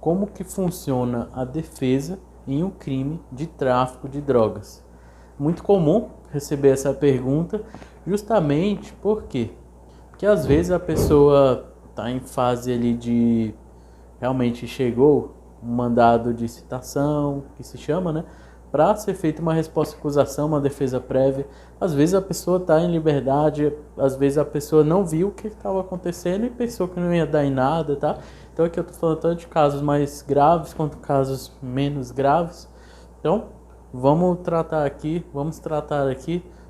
como que funciona a defesa em um crime de tráfico de drogas. Muito comum receber essa pergunta, justamente porque às vezes a pessoa está em fase ali de realmente chegou um mandado de citação, que se chama, né? Para ser feita uma resposta à acusação, uma defesa prévia. Às vezes a pessoa está em liberdade, às vezes a pessoa não viu o que estava acontecendo e pensou que não ia dar em nada, tá? Então aqui eu estou falando tanto de casos mais graves quanto casos menos graves. Então vamos tratar aqui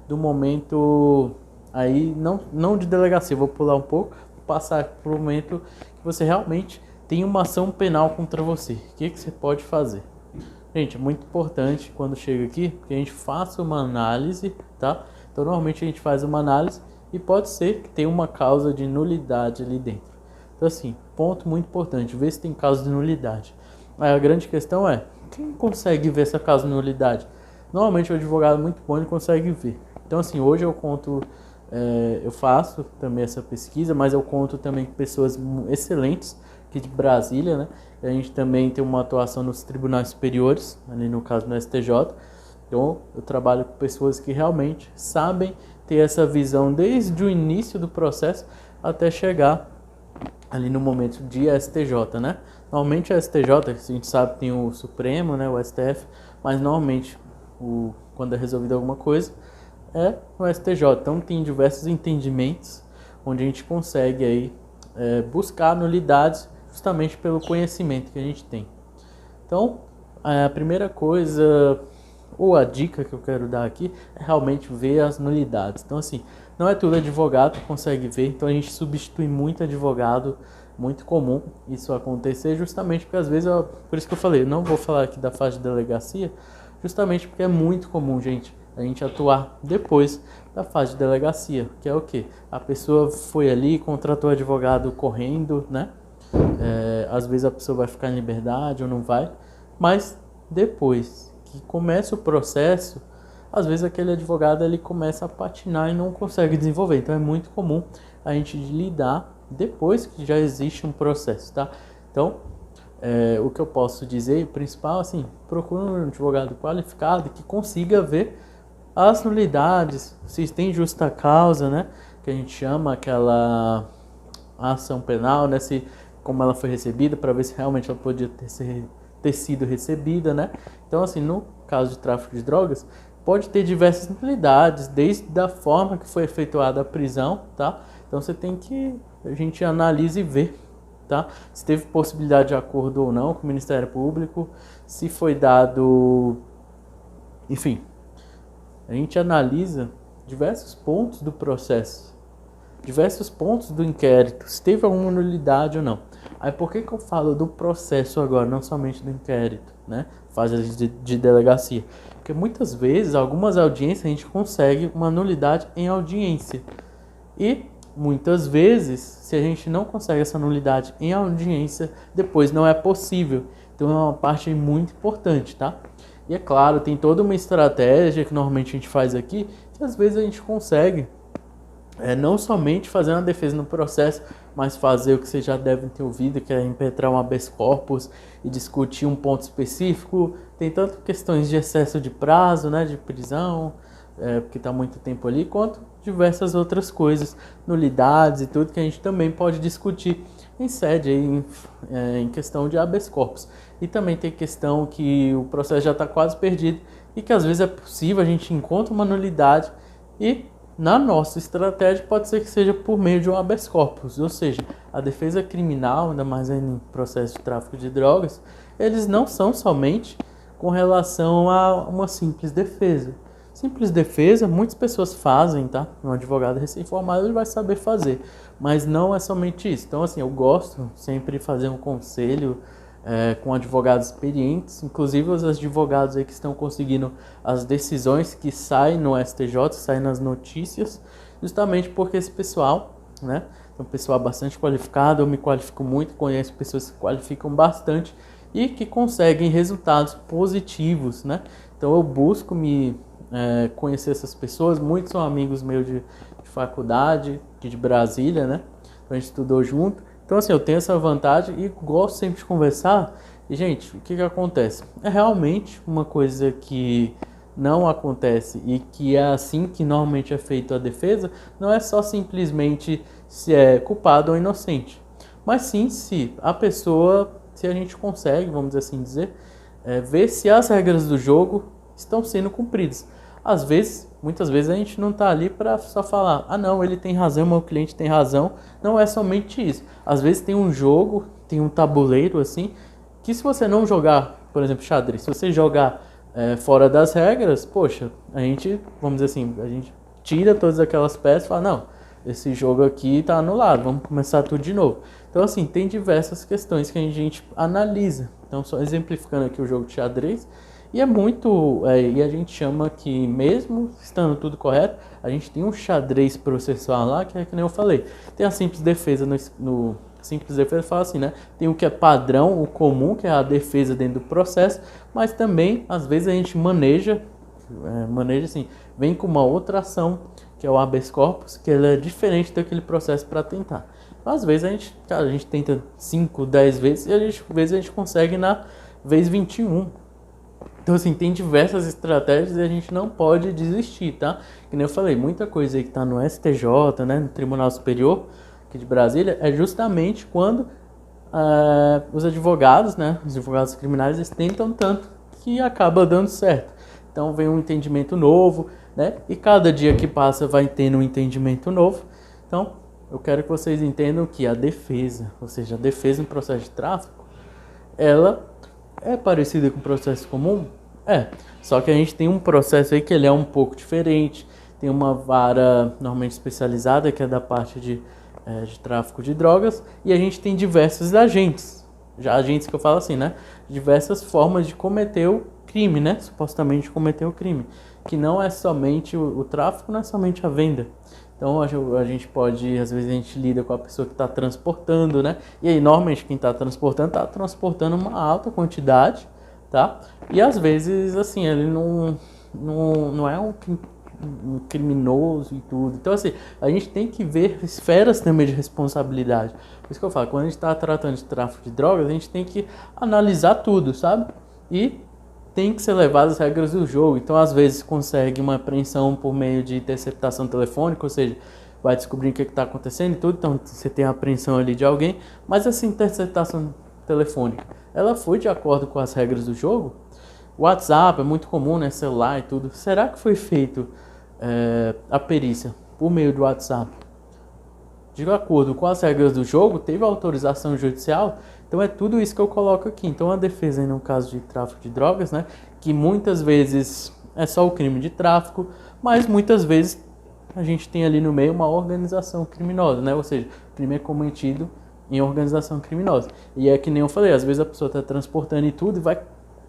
do momento aí, não de delegacia, vou pular um pouco, vou passar para o momento que você realmente tem uma ação penal contra você. O que você pode fazer? Gente, é muito importante quando chega aqui que a gente faça uma análise, tá? Então, normalmente a gente faz uma análise e pode ser que tenha uma causa de nulidade ali dentro. Então, assim, ponto muito importante, ver se tem causa de nulidade. Aí a grande questão é, quem consegue ver essa causa de nulidade? Normalmente o advogado muito bom ele consegue ver. Então, assim, hoje eu conto, eu faço também essa pesquisa, mas eu conto também com pessoas excelentes aqui de Brasília, né? A gente também tem uma atuação nos tribunais superiores, ali no caso no STJ. Então, eu trabalho com pessoas que realmente sabem ter essa visão desde o início do processo até chegar ali no momento de STJ, né? Normalmente a STJ, a gente sabe, tem o Supremo, né, o STF, mas normalmente quando é resolvida alguma coisa é no STJ. Então tem diversos entendimentos onde a gente consegue aí buscar nulidades justamente pelo conhecimento que a gente tem. Então, a primeira coisa, ou a dica que eu quero dar aqui, é realmente ver as nulidades. Então, assim, não é todo advogado que consegue ver, então a gente substitui muito advogado, muito comum isso acontecer, justamente porque às vezes, por isso que eu falei, não vou falar aqui da fase de delegacia, justamente porque é muito comum, gente, a gente atuar depois da fase de delegacia, que é o quê? A pessoa foi ali, contratou advogado correndo, né? Às vezes a pessoa vai ficar em liberdade ou não vai, mas depois que começa o processo, às vezes aquele advogado ele começa a patinar e não consegue desenvolver. Então é muito comum a gente lidar depois que já existe um processo, tá? Então, o que eu posso dizer, o principal, assim, procure um advogado qualificado que consiga ver as nulidades, se tem justa causa, né? Que a gente chama aquela ação penal, né? Como ela foi recebida, para ver se realmente ela podia ter sido recebida, né? Então, assim, no caso de tráfico de drogas, pode ter diversas nulidades, desde a forma que foi efetuada a prisão, tá? Então, a gente analisa e vê, tá? Se teve possibilidade de acordo ou não com o Ministério Público, se foi dado, enfim, a gente analisa diversos pontos do processo, diversos pontos do inquérito, se teve alguma nulidade ou não. Aí por que eu falo do processo agora, não somente do inquérito, né? Fase de delegacia. Porque muitas vezes, algumas audiências, a gente consegue uma nulidade em audiência. E muitas vezes, se a gente não consegue essa nulidade em audiência, depois não é possível. Então é uma parte muito importante, tá? E é claro, tem toda uma estratégia que normalmente a gente faz aqui, que às vezes a gente consegue não somente fazer uma defesa no processo, mas fazer o que vocês já devem ter ouvido, que é impetrar um habeas corpus e discutir um ponto específico. Tem tanto questões de excesso de prazo, né, de prisão, porque está muito tempo ali, quanto diversas outras coisas, nulidades e tudo que a gente também pode discutir em sede, em questão de habeas corpus. E também tem questão que o processo já está quase perdido e que às vezes é possível, a gente encontra uma nulidade e na nossa estratégia pode ser que seja por meio de um habeas corpus, ou seja, a defesa criminal, ainda mais em processo de tráfico de drogas, eles não são somente com relação a uma simples defesa. Simples defesa, muitas pessoas fazem, tá? Um advogado recém-formado ele vai saber fazer, mas não é somente isso. Então, assim, eu gosto sempre de fazer um conselho com advogados experientes, inclusive os advogados aí que estão conseguindo as decisões que saem no STJ, saem nas notícias, justamente porque esse pessoal, né, é um pessoal bastante qualificado, eu me qualifico muito, conheço pessoas que qualificam bastante e que conseguem resultados positivos, né? Então eu busco conhecer essas pessoas, muitos são amigos meus de faculdade, aqui de Brasília, né? Então a gente estudou junto. Então, assim, eu tenho essa vantagem e gosto sempre de conversar. E, gente, o que que acontece? É realmente uma coisa que não acontece e que é assim que normalmente é feito a defesa, não é só simplesmente se é culpado ou inocente, mas sim se a pessoa, se a gente consegue, vamos assim dizer, ver se as regras do jogo estão sendo cumpridas. Às vezes, muitas vezes a gente não está ali para só falar, ah não, ele tem razão, meu cliente tem razão. Não é somente isso. Às vezes tem um jogo, tem um tabuleiro assim, que se você não jogar, por exemplo, xadrez, se você jogar fora das regras, poxa, a gente, vamos dizer assim, a gente tira todas aquelas peças e fala, não, esse jogo aqui está anulado, vamos começar tudo de novo. Então, assim, tem diversas questões que a gente analisa. Então, só exemplificando aqui o jogo de xadrez, e é muito, e a gente chama que mesmo estando tudo correto, a gente tem um xadrez processual lá, que é que nem eu falei. Tem a simples defesa no simples defesa fala assim, né? Tem o que é padrão, o comum, que é a defesa dentro do processo, mas também, às vezes, a gente maneja assim, vem com uma outra ação, que é o habeas corpus, que ele é diferente daquele processo para tentar. Às vezes a gente tenta 5, 10 vezes, e às vezes a gente consegue na vez 21. Então, assim, tem diversas estratégias e a gente não pode desistir, tá? Que nem eu falei, muita coisa aí que tá no STJ, né, no Tribunal Superior aqui de Brasília, é justamente quando os advogados, né, os advogados criminais, eles tentam tanto que acaba dando certo. Então, vem um entendimento novo, né, e cada dia que passa vai tendo um entendimento novo. Então, eu quero que vocês entendam que a defesa, ou seja, a defesa no processo de tráfico, ela é parecida com o processo comum? Só que a gente tem um processo aí que ele é um pouco diferente. Tem uma vara normalmente especializada, que é da parte de tráfico de drogas, e a gente tem diversos agentes. Já agentes que eu falo assim, né? Diversas formas de cometer o crime, né? Supostamente cometer o crime. Que não é somente o tráfico, não é somente a venda. Então a gente pode, às vezes a gente lida com a pessoa que está transportando, né? E aí normalmente quem está transportando uma alta quantidade, tá? E às vezes, assim, ele não é um criminoso e tudo. Então, assim, a gente tem que ver esferas também de responsabilidade. Por isso que eu falo, quando a gente está tratando de tráfico de drogas, a gente tem que analisar tudo, sabe? E tem que ser levado as regras do jogo. Então, às vezes, consegue uma apreensão por meio de interceptação telefônica, ou seja, vai descobrir o que está acontecendo e tudo. Então, você tem a apreensão ali de alguém. Mas essa interceptação telefônica, ela foi de acordo com as regras do jogo? O WhatsApp é muito comum, né? Celular e tudo. Será que foi feito a perícia por meio do WhatsApp de acordo com as regras do jogo? Teve autorização judicial? Então é tudo isso que eu coloco aqui. Então a defesa aí no caso de tráfico de drogas, né, que muitas vezes é só o crime de tráfico, mas muitas vezes a gente tem ali no meio uma organização criminosa, né? Ou seja, o crime é cometido em organização criminosa. E é que nem eu falei, às vezes a pessoa está transportando e tudo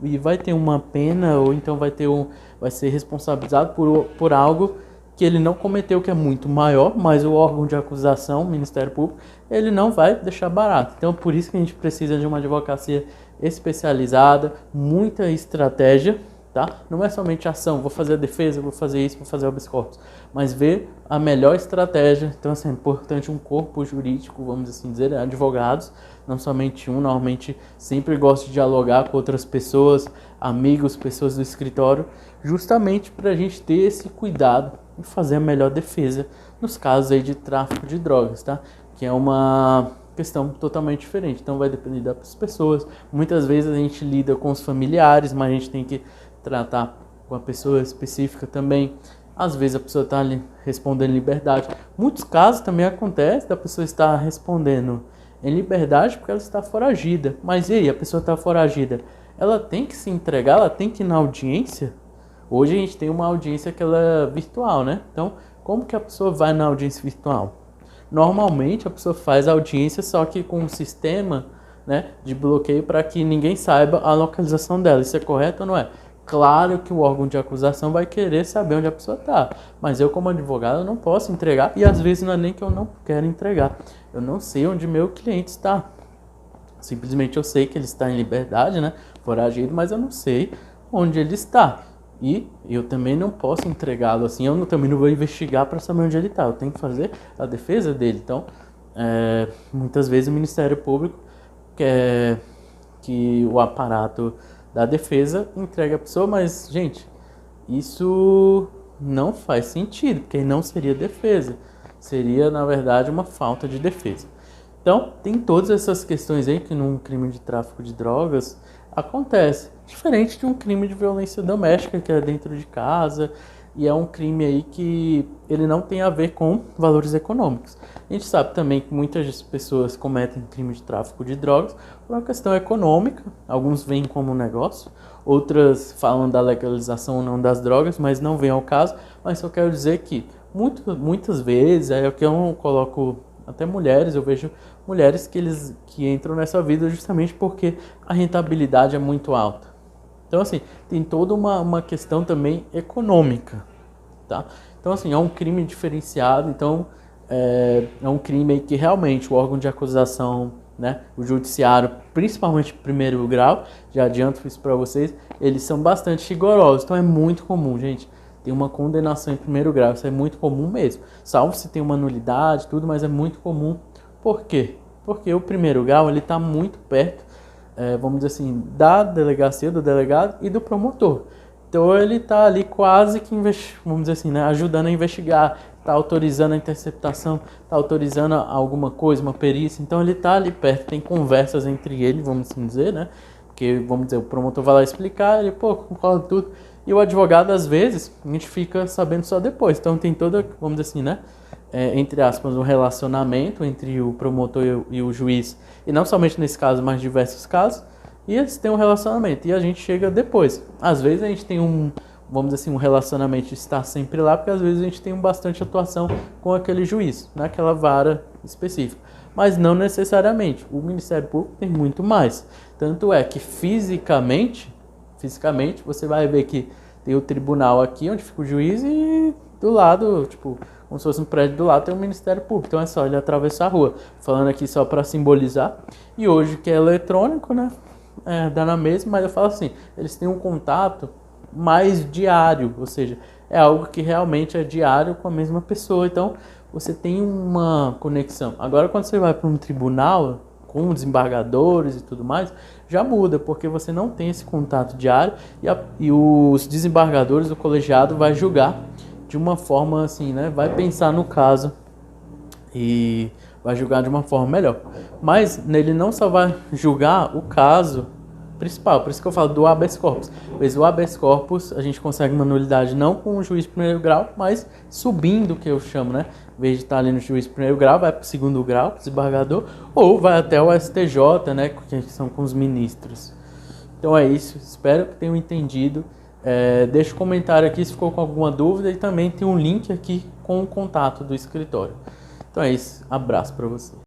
e vai ter uma pena, ou então vai ser responsabilizado por algo que ele não cometeu, que é muito maior, mas o órgão de acusação, o Ministério Público, ele não vai deixar barato. Então, por isso que a gente precisa de uma advocacia especializada, muita estratégia, tá? Não é somente ação, vou fazer a defesa, vou fazer isso, vou fazer o habeas corpus, mas ver a melhor estratégia. Então, assim, é importante um corpo jurídico, vamos assim dizer, advogados, não somente um. Normalmente, sempre gosto de dialogar com outras pessoas, amigos, pessoas do escritório, justamente para a gente ter esse cuidado e fazer a melhor defesa nos casos aí de tráfico de drogas, tá? Que é uma questão totalmente diferente. Então vai depender das pessoas. Muitas vezes a gente lida com os familiares, mas a gente tem que tratar com a pessoa específica também. Às vezes a pessoa está ali respondendo em liberdade. Muitos casos também acontece da pessoa estar respondendo em liberdade porque ela está foragida. Mas e aí, a pessoa está foragida, ela tem que se entregar, ela tem que ir na audiência? Hoje a gente tem uma audiência que ela é virtual, né? Então, como que a pessoa vai na audiência virtual? Normalmente a pessoa faz a audiência só que com um sistema, né, de bloqueio para que ninguém saiba a localização dela. Isso é correto ou não é? Claro que o órgão de acusação vai querer saber onde a pessoa está, mas eu como advogado eu não posso entregar, e às vezes não é nem que eu não quero entregar. Eu não sei onde meu cliente está. Simplesmente eu sei que ele está em liberdade, né, foragido, mas eu não sei onde ele está. E eu também não posso entregá-lo assim, também não vou investigar para saber onde ele está. Eu tenho que fazer a defesa dele. Então, muitas vezes o Ministério Público quer que o aparato da defesa entregue a pessoa, mas, gente, isso não faz sentido, porque não seria defesa, seria, na verdade, uma falta de defesa. Então, tem todas essas questões aí que num crime de tráfico de drogas acontece, diferente de um crime de violência doméstica, que é dentro de casa, e é um crime aí que ele não tem a ver com valores econômicos. A gente sabe também que muitas pessoas cometem crime de tráfico de drogas por uma questão econômica, alguns veem como um negócio, outras falam da legalização ou não das drogas, mas não vem ao caso. Mas só quero dizer que muitas vezes, é o que eu não coloco até mulheres, eu vejo mulheres que entram nessa vida justamente porque a rentabilidade é muito alta. Então, assim, tem toda uma questão também econômica, tá? Então, assim, é um crime diferenciado, então é um crime aí que realmente o órgão de acusação, né, o judiciário, principalmente em primeiro grau, já adianto isso para vocês, eles são bastante rigorosos, então é muito comum, gente, tem uma condenação em primeiro grau, isso é muito comum mesmo, salvo se tem uma nulidade, tudo, mas é muito comum. Por quê? Porque o primeiro grau, ele está muito perto, vamos dizer assim, da delegacia, do delegado e do promotor. Então ele está ali quase que, vamos dizer assim, né, ajudando a investigar, está autorizando a interceptação, está autorizando alguma coisa, uma perícia. Então ele está ali perto, tem conversas entre eles, vamos assim dizer, né? Porque, vamos dizer, o promotor vai lá explicar, ele, concorda tudo. E o advogado, às vezes, a gente fica sabendo só depois. Então tem toda, vamos dizer assim, né? Entre aspas, um relacionamento entre o promotor e o juiz, e não somente nesse caso, mas diversos casos, e eles têm um relacionamento, e a gente chega depois. Às vezes a gente tem vamos dizer assim, um relacionamento de estar sempre lá, porque às vezes a gente tem bastante atuação com aquele juiz, naquela vara específica. Mas não necessariamente, o Ministério Público tem muito mais. Tanto é que fisicamente você vai ver que tem o tribunal aqui, onde fica o juiz, e do lado, tipo, como se fosse um prédio do lado, tem o Ministério Público. Então é só ele atravessar a rua. Falando aqui só para simbolizar. E hoje que é eletrônico, né? Dá na mesma, mas eu falo assim, eles têm um contato mais diário, ou seja, é algo que realmente é diário com a mesma pessoa. Então você tem uma conexão. Agora quando você vai para um tribunal com desembargadores e tudo mais, já muda, porque você não tem esse contato diário e os desembargadores, o colegiado vai julgar de uma forma assim, né? Vai pensar no caso e vai julgar de uma forma melhor. Mas ele não só vai julgar o caso principal, por isso que eu falo do habeas corpus. Pois o habeas corpus a gente consegue uma nulidade não com o juiz de primeiro grau, mas subindo, que eu chamo, né? Em vez de estar ali no juiz de primeiro grau, vai para o segundo grau, desembargador, ou vai até o STJ, né? Que são com os ministros. Então é isso, espero que tenham entendido. Deixa um comentário aqui se ficou com alguma dúvida, e também tem um link aqui com o contato do escritório. Então é isso, abraço para você.